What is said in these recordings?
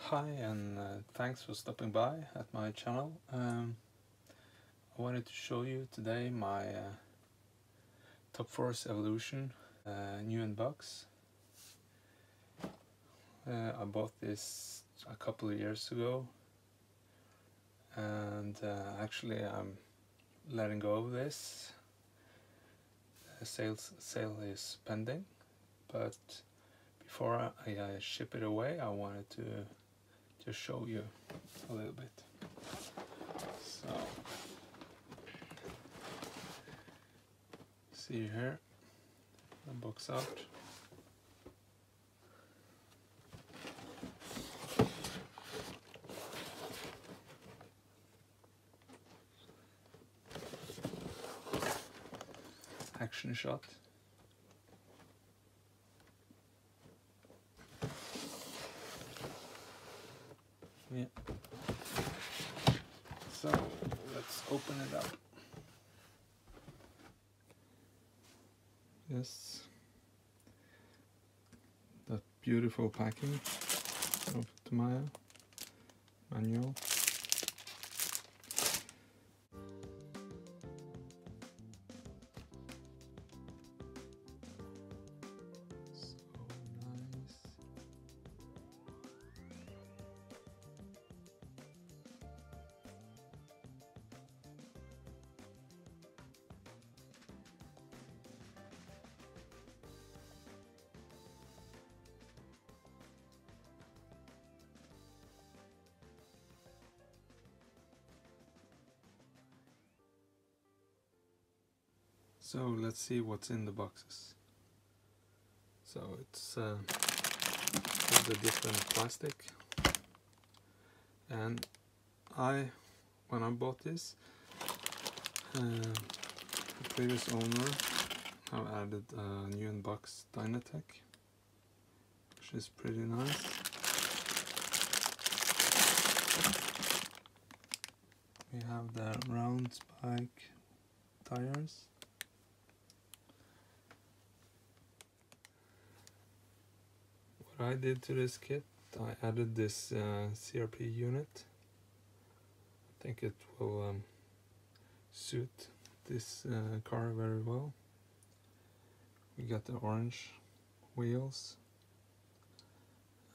Hi, and thanks for stopping by at my channel. I wanted to show you today my Top-Force Evolution new in box. I bought this a couple of years ago, and actually I'm letting go of this. Sale is pending, but before I ship it away, I wanted to just show you a little bit. So, see here, the box out. Action shot. Yeah. So let's open it up. Yes. That beautiful packing of Tamiya manual. So let's see what's in the boxes. So it's the different plastic, and when I bought this, the previous owner have added a new in box Dynatech, which is pretty nice. We have the round spike tires. What I did to this kit, I added this CRP unit. I think it will suit this car very well. We got the orange wheels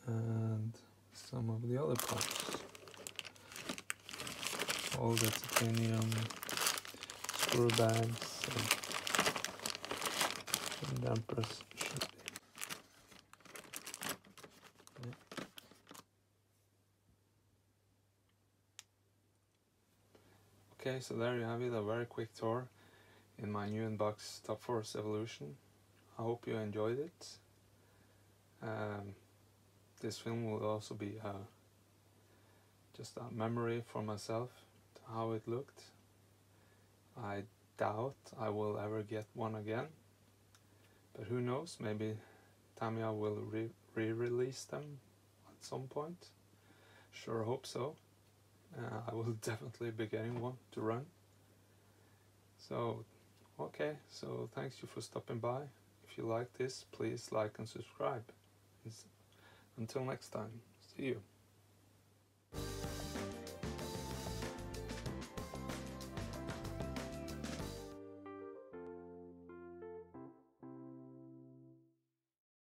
and some of the other parts. All the titanium screw bags and dampers should be. Okay, so there you have it, a very quick tour in my new in-box Top-Force Evolution. I hope you enjoyed it. This film will also be just a memory for myself, how it looked. I doubt I will ever get one again, but who knows, maybe Tamiya will re-release them at some point. Sure hope so. I will definitely be getting one to run. So, okay, so thanks you for stopping by. If you like this, please like and subscribe. Until next time, see you.